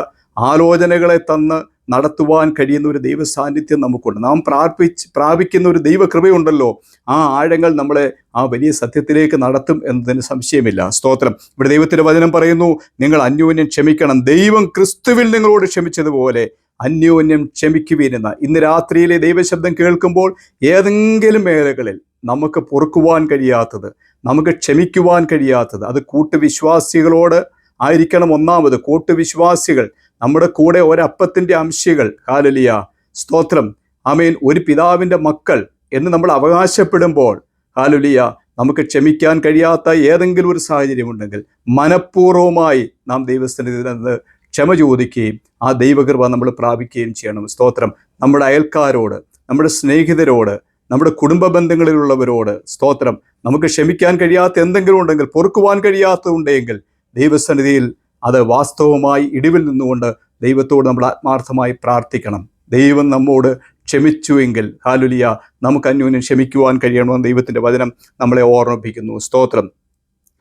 [SPEAKER 1] ആലോചനകളെ തന്ന് നടത്തുവാൻ കഴിയുന്ന ഒരു ദൈവ സാന്നിധ്യം നമുക്കുണ്ട്. നാം പ്രാപിക്കുന്ന ഒരു ദൈവകൃപയുണ്ടല്ലോ, ആ ആഴങ്ങൾ നമ്മളെ ആ വലിയ സത്യത്തിലേക്ക് നടത്തും എന്നതിന് സംശയമില്ല. സ്തോത്രം. ഇവിടെ ദൈവത്തിൻ്റെ വചനം പറയുന്നു, നിങ്ങൾ അന്യോന്യം ക്ഷമിക്കണം, ദൈവം ക്രിസ്തുവിൽ നിങ്ങളോട് ക്ഷമിച്ചതുപോലെ അന്യോന്യം ക്ഷമിക്കുവീനെന്ന. ഇന്ന് രാത്രിയിലെ ദൈവശബ്ദം കേൾക്കുമ്പോൾ ഏതെങ്കിലും മേഖലകളിൽ നമുക്ക് പൊറുക്കുവാൻ കഴിയാത്തത്, നമുക്ക് ക്ഷമിക്കുവാൻ കഴിയാത്തത്, അത് കൂട്ടുവിശ്വാസികളോട് ആയിരിക്കണം. ഒന്നാമത് കൂട്ടുവിശ്വാസികൾ, നമ്മുടെ കൂടെ ഒരപ്പത്തിൻ്റെ അംശികൾ. ഹല്ലേലൂയ. സ്തോത്രം. ആമേൻ. ഒരു പിതാവിൻ്റെ മക്കൾ എന്ന് നമ്മൾ അവകാശപ്പെടുമ്പോൾ, ഹല്ലേലൂയ, നമുക്ക് ക്ഷമിക്കാൻ കഴിയാത്ത ഏതെങ്കിലും ഒരു സാഹചര്യം ഉണ്ടെങ്കിൽ മനഃപൂർവ്വമായി നാം ദൈവസന്നിധിയിൽ നിന്ന് ക്ഷമ ചോദിക്കുകയും ആ ദൈവകൃപ നമ്മൾ പ്രാപിക്കുകയും ചെയ്യണം. സ്തോത്രം. നമ്മുടെ അയൽക്കാരോട്, നമ്മുടെ സ്നേഹിതരോട്, നമ്മുടെ കുടുംബ ബന്ധങ്ങളിലുള്ളവരോട്, സ്തോത്രം, നമുക്ക് ക്ഷമിക്കാൻ കഴിയാത്ത എന്തെങ്കിലും ഉണ്ടെങ്കിൽ, പൊറുക്കുവാൻ കഴിയാത്തതുണ്ടെങ്കിൽ ദൈവസന്നിധിയിൽ അത് വാസ്തവമായി ഇടിവിൽ നിന്നുകൊണ്ട് ദൈവത്തോട് നമ്മൾ ആത്മാർത്ഥമായി പ്രാർത്ഥിക്കണം. ദൈവം നമ്മോട് ക്ഷമിച്ചുവെങ്കിൽ, ഹല്ലേലൂയ, നമുക്ക് അന്യോന്യം ക്ഷമിക്കുവാൻ കഴിയണമെന്ന് ദൈവത്തിൻ്റെ വചനം നമ്മളെ ഓർമ്മിപ്പിക്കുന്നു. സ്തോത്രം.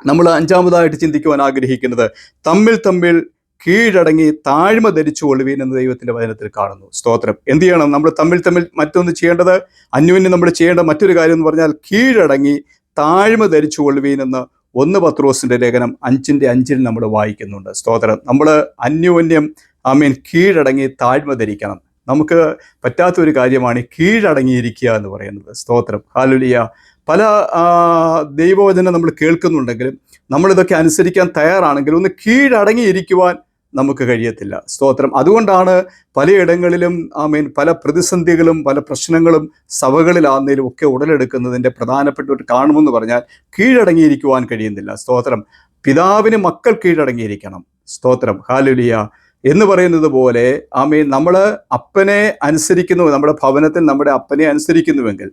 [SPEAKER 1] നമ്മൾ അഞ്ചാമതായിട്ട് ചിന്തിക്കുവാൻ ആഗ്രഹിക്കുന്നത്, തമ്മിൽ കീഴടങ്ങി താഴ്മ ധരിച്ചു കൊള്ളുവീൻ എന്ന് ദൈവത്തിൻ്റെ വചനത്തിൽ കാണുന്നു. സ്തോത്രം. എന്ത് ചെയ്യണം? നമ്മൾ തമ്മിൽ മറ്റൊന്ന് ചെയ്യേണ്ടത്, അന്യോന്യം നമ്മൾ ചെയ്യേണ്ട മറ്റൊരു കാര്യം എന്ന് പറഞ്ഞാൽ കീഴടങ്ങി താഴ്മ ധരിച്ചു കൊള്ളുവീൻ എന്ന് 1 പത്രോസിൻ്റെ ലേഖനം 5:5 നമ്മൾ വായിക്കുന്നുണ്ട്. സ്തോത്രം. നമ്മൾ അന്യോന്യം കീഴടങ്ങി താഴ്മ ധരിക്കണം. നമുക്ക് പറ്റാത്തൊരു കാര്യമാണ് കീഴടങ്ങിയിരിക്കുക എന്ന് പറയുന്നത്. സ്തോത്രം. ഹല്ലേലൂയ. പല ദൈവവചനം നമ്മൾ കേൾക്കുന്നുണ്ടെങ്കിലും നമ്മളിതൊക്കെ അനുസരിക്കാൻ തയ്യാറാണെങ്കിലും ഒന്ന് കീഴടങ്ങിയിരിക്കുവാൻ നമുക്ക് കഴിയത്തില്ല. സ്തോത്രം. അതുകൊണ്ടാണ് പലയിടങ്ങളിലും പല പ്രതിസന്ധികളും പല പ്രശ്നങ്ങളും സഭകളിലാന്നേലും ഒക്കെ ഉടലെടുക്കുന്നതിൻ്റെ പ്രധാനപ്പെട്ട ഒരു കാരണമെന്ന് പറഞ്ഞാൽ കീഴടങ്ങിയിരിക്കുവാൻ കഴിയുന്നില്ല. സ്തോത്രം. പിതാവിന് മക്കൾ കീഴടങ്ങിയിരിക്കണം. സ്തോത്രം. ഹല്ലേലൂയ എന്ന് പറയുന്നത് പോലെ നമ്മൾ അപ്പനെ അനുസരിക്കുന്നു, നമ്മുടെ ഭവനത്തിൽ നമ്മുടെ അപ്പനെ അനുസരിക്കുന്നുവെങ്കിൽ,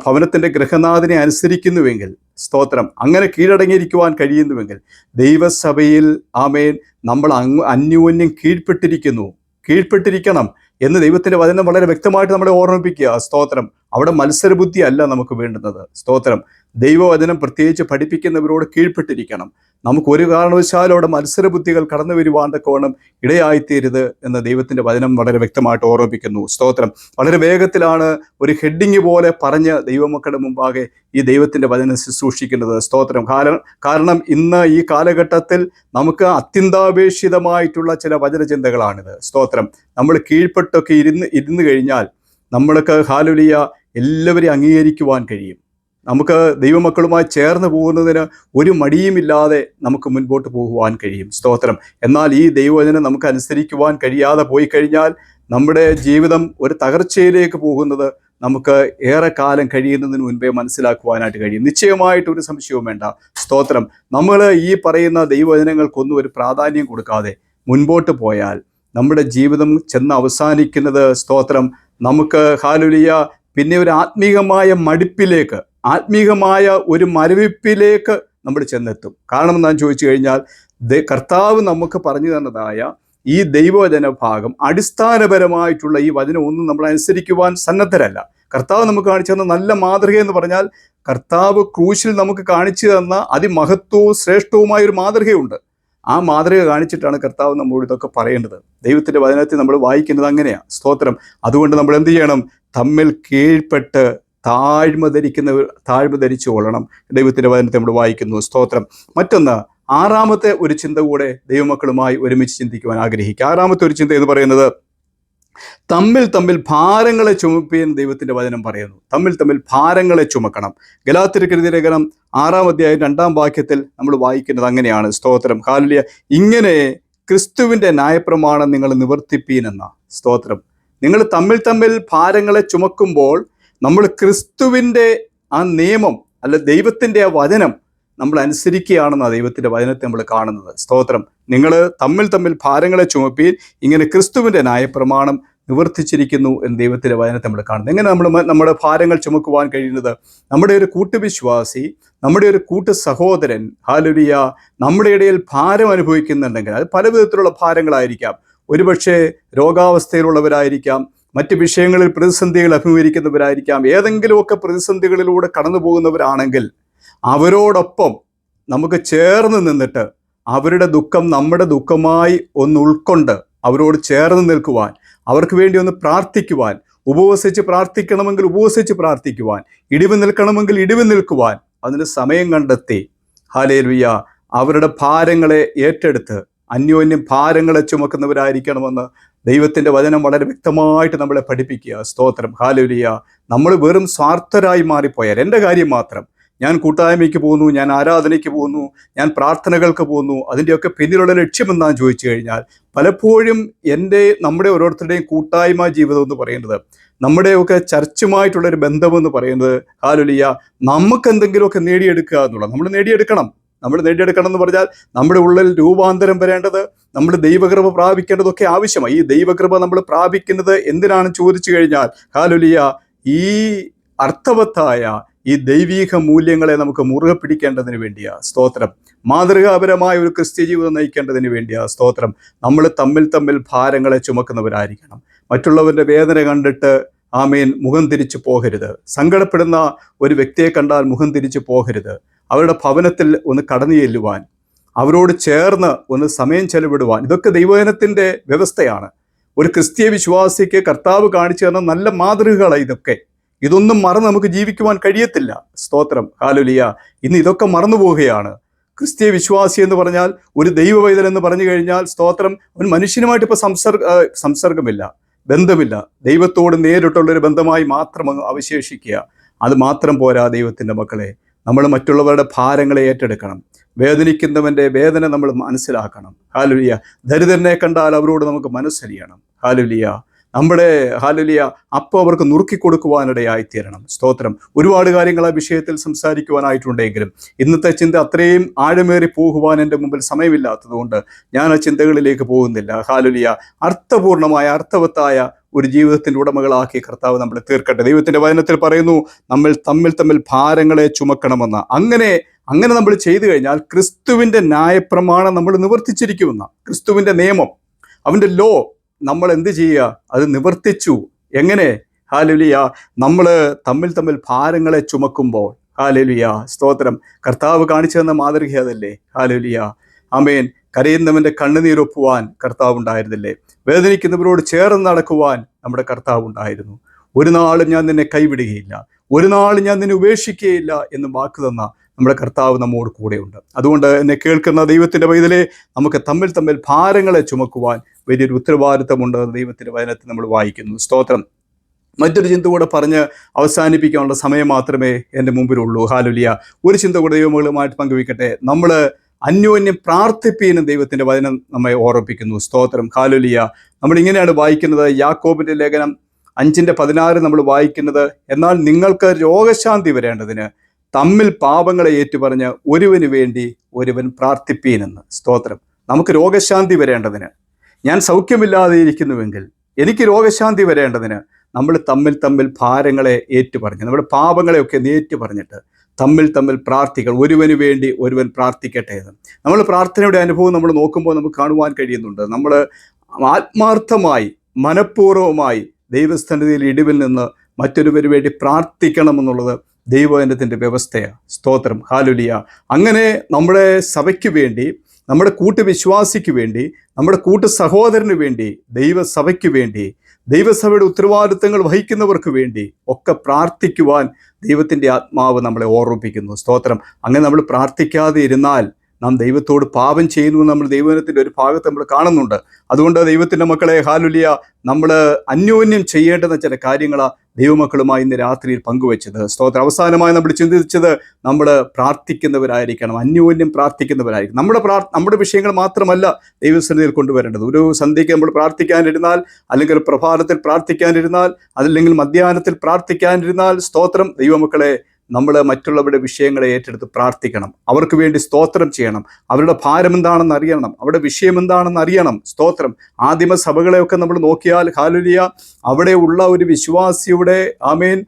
[SPEAKER 1] ഭവനത്തിൻ്റെ ഗൃഹനാഥനെ അനുസരിക്കുന്നുവെങ്കിൽ, സ്തോത്രം, അങ്ങനെ കീഴടങ്ങിയിരിക്കുവാൻ കഴിയുന്നുവെങ്കിൽ ദൈവസഭയിൽ നമ്മൾ അന്യോന്യം കീഴ്പ്പെട്ടിരിക്കണം എന്ന് ദൈവത്തിൻ്റെ വചനം വളരെ വ്യക്തമായിട്ട് നമ്മളെ ഓർമ്മിപ്പിക്കുക. സ്തോത്രം. അവിടെ മത്സരബുദ്ധി അല്ല നമുക്ക് വേണ്ടുന്നത്. സ്തോത്രം. ദൈവവചനം പ്രത്യേകിച്ച് പഠിപ്പിക്കുന്നവരോട് കീഴ്പ്പെട്ടിരിക്കണം. നമുക്ക് ഒരു കാരണവശാലും അവിടെ മത്സരബുദ്ധികൾ കടന്നു വരുവാൻ തക്കവണ്ണം ഇടയായിത്തീരുത് എന്ന് ദൈവത്തിൻ്റെ വചനം വളരെ വ്യക്തമായിട്ട് ഓർമ്മിപ്പിക്കുന്നു. സ്തോത്രം. വളരെ വേഗത്തിലാണ് ഒരു ഹെഡിങ് പോലെ പറഞ്ഞ് ദൈവമക്കളുടെ മുമ്പാകെ ഈ ദൈവത്തിൻ്റെ വചനം ശുശ്രൂഷിക്കുന്നത്. സ്തോത്രം. കാരണം ഇന്ന് ഈ കാലഘട്ടത്തിൽ നമുക്ക് അത്യന്താപേക്ഷിതമായിട്ടുള്ള ചില വചനചിന്തകളാണിത്. സ്തോത്രം. നമ്മൾ കീഴ്പ്പെട്ടൊക്കെ ഇരുന്ന് കഴിഞ്ഞാൽ നമ്മൾക്ക് ഹല്ലേലൂയ എല്ലാവരെയും അംഗീകരിക്കുവാൻ കഴിയും. നമുക്ക് ദൈവമക്കളുമായി ചേർന്ന് പോകുന്നതിന് ഒരു മടിയുമില്ലാതെ നമുക്ക് മുൻപോട്ട് പോകുവാൻ കഴിയും. സ്തോത്രം. എന്നാൽ ഈ ദൈവവചനം നമുക്ക് അനുസരിക്കുവാൻ കഴിയാതെ പോയി കഴിഞ്ഞാൽ നമ്മുടെ ജീവിതം ഒരു തകർച്ചയിലേക്ക് പോകുന്നത് നമുക്ക് ഏറെ കാലം കഴിയുന്നതിന് മുൻപേ മനസ്സിലാക്കുവാനായിട്ട് കഴിയും. നിശ്ചയമായിട്ടൊരു സംശയവും വേണ്ട. സ്തോത്രം. നമ്മൾ ഈ പറയുന്ന ദൈവവചനങ്ങൾക്കൊന്നും ഒരു പ്രാധാന്യം കൊടുക്കാതെ മുൻപോട്ട് പോയാൽ നമ്മുടെ ജീവിതം ചെന്ന് അവസാനിക്കുന്നത്, സ്തോത്രം, നമുക്ക് ഹല്ലേലൂയ പിന്നെ ഒരു ആത്മീകമായ മടുപ്പിലേക്ക്, ആത്മീകമായ ഒരു മരവിപ്പിലേക്ക് നമ്മൾ ചെന്നെത്തും. കാരണം എന്താണെന്ന് ചോദിച്ചു കഴിഞ്ഞാൽ കർത്താവ് നമുക്ക് പറഞ്ഞു തന്നതായ ഈ ദൈവവചന ഭാഗം, അടിസ്ഥാനപരമായിട്ടുള്ള ഈ വചനം ഒന്നും നമ്മൾ അനുസരിക്കുവാൻ സന്നദ്ധരല്ല. കർത്താവ് നമുക്ക് കാണിച്ചു തന്ന നല്ല മാതൃക എന്ന് പറഞ്ഞാൽ, കർത്താവ് ക്രൂശിൽ നമുക്ക് കാണിച്ചു തന്ന അതിമഹത്വവും ശ്രേഷ്ഠവുമായ ഒരു മാതൃകയുണ്ട്. ആ മാതൃക കാണിച്ചിട്ടാണ് കർത്താവ് നമ്മളോട് ഇതൊക്കെ പറയേണ്ടത്. ദൈവത്തിൻ്റെ വചനത്തിൽ നമ്മൾ വായിക്കുന്നത് അങ്ങനെയാണ്. സ്തോത്രം. അതുകൊണ്ട് നമ്മൾ എന്ത് ചെയ്യണം? തമ്മിൽ കീഴ്പ്പെട്ട് താഴ്മ ധരിച്ചു കൊള്ളണം. ദൈവത്തിൻ്റെ വചനത്തെ നമ്മൾ വായിക്കുന്നു. സ്തോത്രം. മറ്റൊന്ന്, ആറാമത്തെ ഒരു ചിന്ത കൂടെ ദൈവമക്കളുമായി ഒരുമിച്ച് ചിന്തിക്കുവാൻ ആഗ്രഹിക്കുക. ആറാമത്തെ ഒരു ചിന്ത എന്ന് പറയുന്നത്, തമ്മിൽ ഭാരങ്ങളെ ചുമപ്പിയെന്ന് ദൈവത്തിൻ്റെ വചനം പറയുന്നു. തമ്മിൽ ഭാരങ്ങളെ ചുമക്കണം. ഗലാത്യർക്ക് എഴുതിയ ലേഖനം 6-ാം അധ്യായം 2-ാം വാക്യത്തിൽ നമ്മൾ വായിക്കുന്നത് അങ്ങനെയാണ്. സ്തോത്രം. ഹല്ലേലൂയ. ഇങ്ങനെ ക്രിസ്തുവിൻ്റെ ന്യായപ്രമാണം നിങ്ങൾ നിവർത്തിപ്പീനെന്ന. സ്തോത്രം. നിങ്ങൾ തമ്മിൽ ഭാരങ്ങളെ ചുമക്കുമ്പോൾ നമ്മൾ ക്രിസ്തുവിൻ്റെ ആ നിയമം, അല്ല ദൈവത്തിൻ്റെ ആ വചനം നമ്മൾ അനുസരിക്കുകയാണെന്നാണ് ദൈവത്തിൻ്റെ വചനത്തെ നമ്മൾ കാണുന്നത്. സ്തോത്രം. നിങ്ങൾ തമ്മിൽ ഭാരങ്ങളെ ചുമപ്പീൻ, ഇങ്ങനെ ക്രിസ്തുവിൻ്റെ ന്യായപ്രമാണം നിവർത്തിച്ചിരിക്കുന്നു എന്ന് ദൈവത്തിൻ്റെ വചനത്തെ നമ്മൾ കാണുന്നത്. എങ്ങനെ നമ്മുടെ ഭാരങ്ങൾ ചുമക്കുവാൻ കഴിയുന്നത്? നമ്മുടെ ഒരു കൂട്ടുവിശ്വാസി, നമ്മുടെ ഒരു കൂട്ടു സഹോദരൻ ഹല്ലേലൂയ നമ്മുടെ ഇടയിൽ ഭാരം അനുഭവിക്കുന്നുണ്ടെങ്കിൽ, അത് പല വിധത്തിലുള്ള ഭാരങ്ങളായിരിക്കാം. ഒരുപക്ഷെ രോഗാവസ്ഥയിലുള്ളവരായിരിക്കാം, മറ്റ് വിഷയങ്ങളിൽ പ്രതിസന്ധികൾ അഭിമുഖീകരിക്കുന്നവരായിരിക്കാം, ഏതെങ്കിലുമൊക്കെ പ്രതിസന്ധികളിലൂടെ കടന്നു പോകുന്നവരാണെങ്കിൽ അവരോടൊപ്പം നമുക്ക് ചേർന്ന് നിന്നിട്ട് അവരുടെ ദുഃഖം നമ്മുടെ ദുഃഖമായി ഒന്ന് ഉൾക്കൊണ്ട് അവരോട് ചേർന്ന് നിൽക്കുവാൻ, അവർക്ക് വേണ്ടി ഒന്ന് പ്രാർത്ഥിക്കുവാൻ, ഉപവസിച്ച് പ്രാർത്ഥിക്കണമെങ്കിൽ ഉപവസിച്ച് പ്രാർത്ഥിക്കുവാൻ, ഇടിവ് നിൽക്കണമെങ്കിൽ ഇടിവ് നിൽക്കുവാൻ അതിന് സമയം കണ്ടെത്തി ഹല്ലേലൂയ അവരുടെ ഭാരങ്ങളെ ഏറ്റെടുത്ത് അന്യോന്യം ഭാരങ്ങളെ ചുമക്കുന്നവരായിരിക്കണമെന്ന് ദൈവത്തിൻ്റെ വചനം വളരെ വ്യക്തമായിട്ട് നമ്മളെ പഠിപ്പിക്കുക. സ്തോത്രം. ഹല്ലേലൂയ. നമ്മൾ വെറും സ്വാർത്ഥരായി മാറിപ്പോയാൽ, എൻ്റെ കാര്യം മാത്രം, ഞാൻ കൂട്ടായ്മയ്ക്ക് പോകുന്നു, ഞാൻ ആരാധനയ്ക്ക് പോകുന്നു, ഞാൻ പ്രാർത്ഥനകൾക്ക് പോകുന്നു, അതിൻ്റെയൊക്കെ പിന്നിലുള്ള ലക്ഷ്യമെന്താണെന്ന് ചോദിച്ചു കഴിഞ്ഞാൽ, പലപ്പോഴും നമ്മുടെ ഓരോരുത്തരുടെയും കൂട്ടായ്മ ജീവിതം എന്ന് പറയുന്നത്, നമ്മുടെയൊക്കെ ചർച്ചുമായിട്ടുള്ളൊരു ബന്ധമെന്ന് പറയുന്നത് ഹല്ലേലൂയ നമുക്ക് എന്തെങ്കിലുമൊക്കെ നേടിയെടുക്കുക എന്നുള്ളത്. നമ്മൾ നേടിയെടുക്കണം എന്ന് പറഞ്ഞാൽ നമ്മുടെ ഉള്ളിൽ രൂപാന്തരം വരേണ്ടത്, നമ്മൾ ദൈവകൃപ പ്രാപിക്കേണ്ടതൊക്കെ ആവശ്യമാണ്. ഈ ദൈവകൃപ നമ്മൾ പ്രാപിക്കുന്നത് എന്തിനാണെന്ന് ചോദിച്ചു കഴിഞ്ഞാൽ ഹല്ലേലൂയ ഈ അർത്ഥവത്തായ ഈ ദൈവീക മൂല്യങ്ങളെ നമുക്ക് മുറുകെ പിടിക്കേണ്ടതിന് വേണ്ടിയാണ്. സ്തോത്രം. മാതൃകാപരമായ ഒരു ക്രിസ്ത്യ ജീവിതം നയിക്കേണ്ടതിന് വേണ്ടിയാണ്. സ്തോത്രം. നമ്മൾ തമ്മിൽ ഭാരങ്ങളെ ചുമക്കുന്നവരായിരിക്കണം. മറ്റുള്ളവരുടെ വേദന കണ്ടിട്ട് മുഖം തിരിച്ചു പോകരുത്. സങ്കടപ്പെടുന്ന ഒരു വ്യക്തിയെ കണ്ടാൽ മുഖം തിരിച്ചു പോകരുത്. അവരുടെ ഭവനത്തിൽ ഒന്ന് കടന്നു ചെല്ലുവാൻ, അവരോട് ചേർന്ന് ഒന്ന് സമയം ചെലവിടുവാൻ, ഇതൊക്കെ ദൈവവചനത്തിൻ്റെ വ്യവസ്ഥയാണ്. ഒരു ക്രിസ്തീയ വിശ്വാസിക്ക് കർത്താവ് കാണിച്ചു തന്ന നല്ല മാതൃകകളാണ് ഇതൊന്നും മറന്ന് നമുക്ക് ജീവിക്കുവാൻ കഴിയത്തില്ല. സ്തോത്രം. ഹല്ലേലൂയ. ഇന്ന് ഇതൊക്കെ മറന്നു പോവുകയാണ്. ക്രിസ്തീയ വിശ്വാസി എന്ന് പറഞ്ഞാൽ, ഒരു ദൈവവൈതൽ എന്ന് പറഞ്ഞു കഴിഞ്ഞാൽ, സ്തോത്രം, അവൻ മനുഷ്യനുമായിട്ട് ഇപ്പോൾ സംസർഗമില്ല, ബന്ധമില്ല. ദൈവത്തോട് നേരിട്ടുള്ളൊരു ബന്ധമായി മാത്രം അവശേഷിക്കുക. അത് മാത്രം പോരാ ദൈവത്തിൻ്റെ മക്കളെ. നമ്മൾ മറ്റുള്ളവരുടെ ഭാരങ്ങളെ ഏറ്റെടുക്കണം. വേദനിക്കുന്നവൻ്റെ വേദന നമ്മൾ മനസ്സിലാക്കണം. ഹല്ലേലൂയ. ദരിദ്രനെ കണ്ടാൽ അവരോട് നമുക്ക് മനസ്സലിയണം. ഹല്ലേലൂയ. നമ്മുടെ ഹല്ലേലൂയ അപ്പോൾ അവർക്ക് നുറുക്കി കൊടുക്കുവാനിടയായിത്തീരണം. സ്തോത്രം. ഒരുപാട് കാര്യങ്ങൾ ആ വിഷയത്തിൽ സംസാരിക്കുവാനായിട്ടുണ്ടെങ്കിലും ഇന്നത്തെ ചിന്ത അത്രയും ആഴമേറി പോകുവാൻ എൻ്റെ മുമ്പിൽ സമയമില്ലാത്തതുകൊണ്ട് ഞാൻ ആ ചിന്തകളിലേക്ക് പോകുന്നില്ല. ഹല്ലേലൂയ. അർത്ഥപൂർണമായ അർത്ഥവത്തായ ഒരു ജീവിതത്തിൻ്റെ ഉടമകളാക്കി കർത്താവ് നമ്മളെ തീർക്കട്ടെ. ദൈവത്തിൻ്റെ വചനത്തിൽ പറയുന്നു, നമ്മൾ തമ്മിൽ ഭാരങ്ങളെ ചുമക്കണമെന്ന്. അങ്ങനെ നമ്മൾ ചെയ്തു കഴിഞ്ഞാൽ ക്രിസ്തുവിൻ്റെ ന്യായപ്രമാണം നമ്മൾ നിവർത്തിച്ചിരിക്കുമെന്ന, ക്രിസ്തുവിൻ്റെ നിയമം, അവൻ്റെ ലോ നമ്മൾ എന്ത് ചെയ്യുക? അത് നിവർത്തിച്ചു. എങ്ങനെ? ഹല്ലേലൂയ. നമ്മൾ തമ്മിൽ ഭാരങ്ങളെ ചുമക്കുമ്പോൾ, ഹല്ലേലൂയ, സ്തോത്രം, കർത്താവ് കാണിച്ചു തന്ന മാതൃക അതല്ലേ? ഹല്ലേലൂയ. ആമേൻ. കരയുന്നവൻ്റെ കണ്ണുനീരൊപ്പുവാൻ കർത്താവ് ഉണ്ടായിരുന്നില്ലേ? വേദനിക്കുന്നവരോട് ചേർന്ന് നടക്കുവാൻ നമ്മുടെ കർത്താവ് ഉണ്ടായിരുന്നു. ഒരു നാളും ഞാൻ നിന്നെ കൈവിടുകയില്ല, ഒരു നാളും ഞാൻ നിന്നെ ഉപേക്ഷിക്കുകയില്ല എന്ന് വാക്ക് തന്ന നമ്മുടെ കർത്താവ് നമ്മോട് കൂടെയുണ്ട്. അതുകൊണ്ട് എന്നെ കേൾക്കുന്ന ദൈവത്തിൻ്റെ പൈതലേ, നമുക്ക് തമ്മിൽ ഭാരങ്ങളെ ചുമക്കുവാൻ വലിയൊരു ഉത്തരവാദിത്തമുണ്ട്. ദൈവത്തിൻ്റെ വചനത്തിൽ നമ്മൾ വായിക്കുന്നു. സ്തോത്രം. മറ്റൊരു ചിന്ത കൂടെ പറഞ്ഞ് അവസാനിപ്പിക്കാനുള്ള സമയം മാത്രമേ എൻ്റെ മുമ്പിലുള്ളൂ. ഹല്ലേലൂയ. ഒരു ചിന്ത കൂടെ ദൈവങ്ങളുമായിട്ട് പങ്കുവയ്ക്കട്ടെ. നമ്മൾ അന്യോന്യം പ്രാർത്ഥിപ്പീനും ദൈവത്തിൻ്റെ വചനം നമ്മെ ഓർമ്മിപ്പിക്കുന്നു. സ്തോത്രം. ഹല്ലേലൂയ. നമ്മൾ ഇങ്ങനെയാണ് വായിക്കുന്നത്. യാക്കോബിൻ്റെ ലേഖനം 5:16 നമ്മൾ വായിക്കുന്നത്, എന്നാൽ നിങ്ങൾക്ക് രോഗശാന്തി വരേണ്ടതിന് തമ്മിൽ പാപങ്ങളെ ഏറ്റുപറഞ്ഞ് ഒരുവന് വേണ്ടി ഒരുവൻ പ്രാർത്ഥിപ്പീനെന്ന്. സ്തോത്രം. നമുക്ക് രോഗശാന്തി വരേണ്ടതിന്, ഞാൻ സൗഖ്യമില്ലാതെ ഇരിക്കുന്നുവെങ്കിൽ എനിക്ക് രോഗശാന്തി വരേണ്ടതിന് നമ്മൾ തമ്മിൽ ഭാരങ്ങളെ ഏറ്റുപറഞ്ഞ്, നമ്മുടെ പാപങ്ങളെയൊക്കെ ഏറ്റുപറഞ്ഞിട്ട് തമ്മിൽ പ്രാർത്ഥിക്കണം. ഒരുവന് വേണ്ടി ഒരുവൻ പ്രാർത്ഥിക്കട്ടെ എന്ന്. നമ്മൾ പ്രാർത്ഥനയുടെ അനുഭവം നമ്മൾ നോക്കുമ്പോൾ നമുക്ക് കാണുവാൻ കഴിയുന്നുണ്ട്. നമ്മൾ ആത്മാർത്ഥമായി മനഃപൂർവ്വമായി ദൈവസന്നിധിയിൽ ഇടിവിൽ നിന്ന് മറ്റൊരുവന് വേണ്ടി പ്രാർത്ഥിക്കണമെന്നുള്ളത് ദൈവവചനത്തിൻ്റെ വ്യവസ്ഥയാണ്. സ്തോത്രം. ഹല്ലേലൂയ. അങ്ങനെ നമ്മുടെ സഭയ്ക്ക് വേണ്ടി, നമ്മുടെ കൂട്ടുവിശ്വാസിക്ക് വേണ്ടി, നമ്മുടെ കൂട്ടു സഹോദരന് വേണ്ടി, ദൈവസഭയ്ക്ക് വേണ്ടി, ദൈവസഭയുടെ ഉത്തരവാദിത്തങ്ങൾ വഹിക്കുന്നവർക്ക് വേണ്ടി ഒക്കെ പ്രാർത്ഥിക്കുവാൻ ദൈവത്തിൻ്റെ ആത്മാവ് നമ്മളെ ഓർമ്മിപ്പിക്കുന്നു. സ്തോത്രം. അങ്ങനെ നമ്മൾ പ്രാർത്ഥിക്കാതെ ഇരുന്നാൽ നാം ദൈവത്തോട് പാപം ചെയ്യുന്നു നമ്മൾ ദൈവത്തിൻ്റെ ഒരു ഭാഗത്ത് നമ്മൾ കാണുന്നുണ്ട്. അതുകൊണ്ട് ദൈവത്തിൻ്റെ മക്കളെ, ഹല്ലേലൂയ, നമ്മൾ അന്യോന്യം ചെയ്യേണ്ടുന്ന ചില കാര്യങ്ങളാണ് ദൈവമക്കളുമായി ഇന്ന് രാത്രിയിൽ പങ്കുവെച്ചത്. സ്തോത്രം. അവസാനമായി നമ്മൾ ചിന്തിച്ചത്, നമ്മൾ പ്രാർത്ഥിക്കുന്നവരായിരിക്കണം, അന്യോന്യം പ്രാർത്ഥിക്കുന്നവരായിരിക്കും. നമ്മുടെ വിഷയങ്ങൾ മാത്രമല്ല ദൈവസന്നിധിയിൽ കൊണ്ടുവരേണ്ടത്. ഒരു സന്ധ്യയ്ക്ക് നമ്മൾ പ്രാർത്ഥിക്കാനിരുന്നാൽ, അല്ലെങ്കിൽ ഒരു പ്രഭാതത്തിൽ പ്രാർത്ഥിക്കാനിരുന്നാൽ, അതല്ലെങ്കിൽ മധ്യാഹ്നത്തിൽ പ്രാർത്ഥിക്കാനിരുന്നാൽ, സ്തോത്രം, ദൈവമക്കളെ, നമ്മൾ മറ്റുള്ളവരുടെ വിഷയങ്ങളെ ഏറ്റെടുത്ത് പ്രാർത്ഥിക്കണം. അവർക്ക് വേണ്ടി സ്തോത്രം ചെയ്യണം. അവരുടെ ഭാരം എന്താണെന്ന് അറിയണം, അവരുടെ വിഷയം എന്താണെന്ന് അറിയണം. സ്തോത്രം. ആദിമ സഭകളെയൊക്കെ നമ്മൾ നോക്കിയാൽ, ഹല്ലേലൂയ, അവിടെ ഉള്ള ഒരു വിശ്വാസിയുടെ ആമേൻ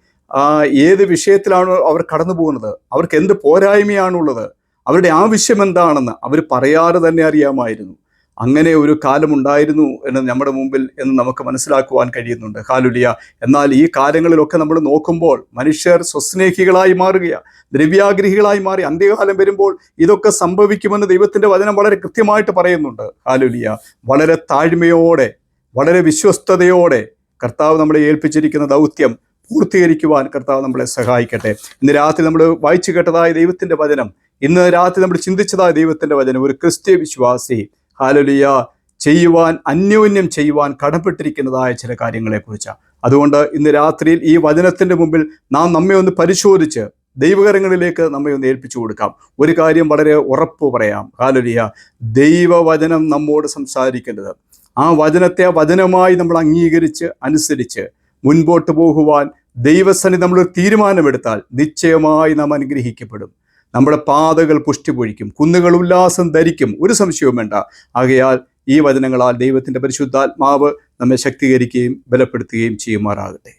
[SPEAKER 1] ഏത് വിഷയത്തിലാണ് അവർ കടന്നു പോകുന്നത്, അവർക്ക് എന്ത് പോരായ്മയാണുള്ളത്, അവരുടെ ആവശ്യം എന്താണെന്ന് അവർ പറയാതെ തന്നെ അറിയാമായിരുന്നു. അങ്ങനെ ഒരു കാലമുണ്ടായിരുന്നു എന്ന് നമ്മുടെ മുമ്പിൽ എന്ന് നമുക്ക് മനസ്സിലാക്കുവാൻ കഴിയുന്നുണ്ട്. ഹല്ലേലൂയ. എന്നാൽ ഈ കാര്യങ്ങളിലൊക്കെ നമ്മൾ നോക്കുമ്പോൾ മനുഷ്യർ സ്വസ്നേഹികളായി മാറുകയാണ്, ദ്രവ്യാഗ്രഹികളായി മാറി. അന്ത്യകാലം വരുമ്പോൾ ഇതൊക്കെ സംഭവിക്കുമെന്ന് ദൈവത്തിൻ്റെ വചനം വളരെ കൃത്യമായിട്ട് പറയുന്നുണ്ട്. ഹല്ലേലൂയ. വളരെ താഴ്മയോടെ, വളരെ വിശ്വസ്തയോടെ കർത്താവ് നമ്മളെ ഏൽപ്പിച്ചിരിക്കുന്ന ദൗത്യം പൂർത്തീകരിക്കുവാൻ കർത്താവ് നമ്മളെ സഹായിക്കട്ടെ. ഇന്ന് രാത്രി നമ്മൾ വായിച്ചു കേട്ടതായ ദൈവത്തിൻ്റെ വചനം, ഇന്ന് രാത്രി നമ്മൾ ചിന്തിച്ചതായ ദൈവത്തിൻ്റെ വചനം, ഒരു ക്രിസ്ത്യ വിശ്വാസി ഹല്ലേലൂയ ചെയ്യുവാൻ, അന്യോന്യം ചെയ്യുവാൻ കടപ്പെട്ടിരിക്കുന്നതായ ചില കാര്യങ്ങളെക്കുറിച്ചാണ്. അതുകൊണ്ട് ഇന്ന് രാത്രിയിൽ ഈ വചനത്തിൻ്റെ മുമ്പിൽ നാം നമ്മെ ഒന്ന് പരിശോധിച്ച് ദൈവകരങ്ങളിലേക്ക് നമ്മെ ഒന്ന് ഏൽപ്പിച്ചു കൊടുക്കാം. ഒരു കാര്യം വളരെ ഉറപ്പ് പറയാം. ഹല്ലേലൂയ. ദൈവവചനം നമ്മോട് സംസാരിക്കേണ്ടത്, ആ വചനത്തെ ആ വചനമായി നമ്മൾ അംഗീകരിച്ച് അനുസരിച്ച് മുൻപോട്ട് പോകുവാൻ ദൈവസന്നിധി നമ്മളൊരു തീരുമാനമെടുത്താൽ നിശ്ചയമായി നാം അനുഗ്രഹിക്കപ്പെടും. നമ്മുടെ പാതകൾ പുഷ്ടി പൊഴിക്കും, കുന്നുകൾ ഉല്ലാസം ധരിക്കും, ഒരു സംശയവും വേണ്ട. ആകയാൽ ഈ വചനങ്ങളാൽ ദൈവത്തിൻ്റെ പരിശുദ്ധാത്മാവ് നമ്മെ ശക്തീകരിക്കുകയും ബലപ്പെടുത്തുകയും ചെയ്യുമാറാകട്ടെ.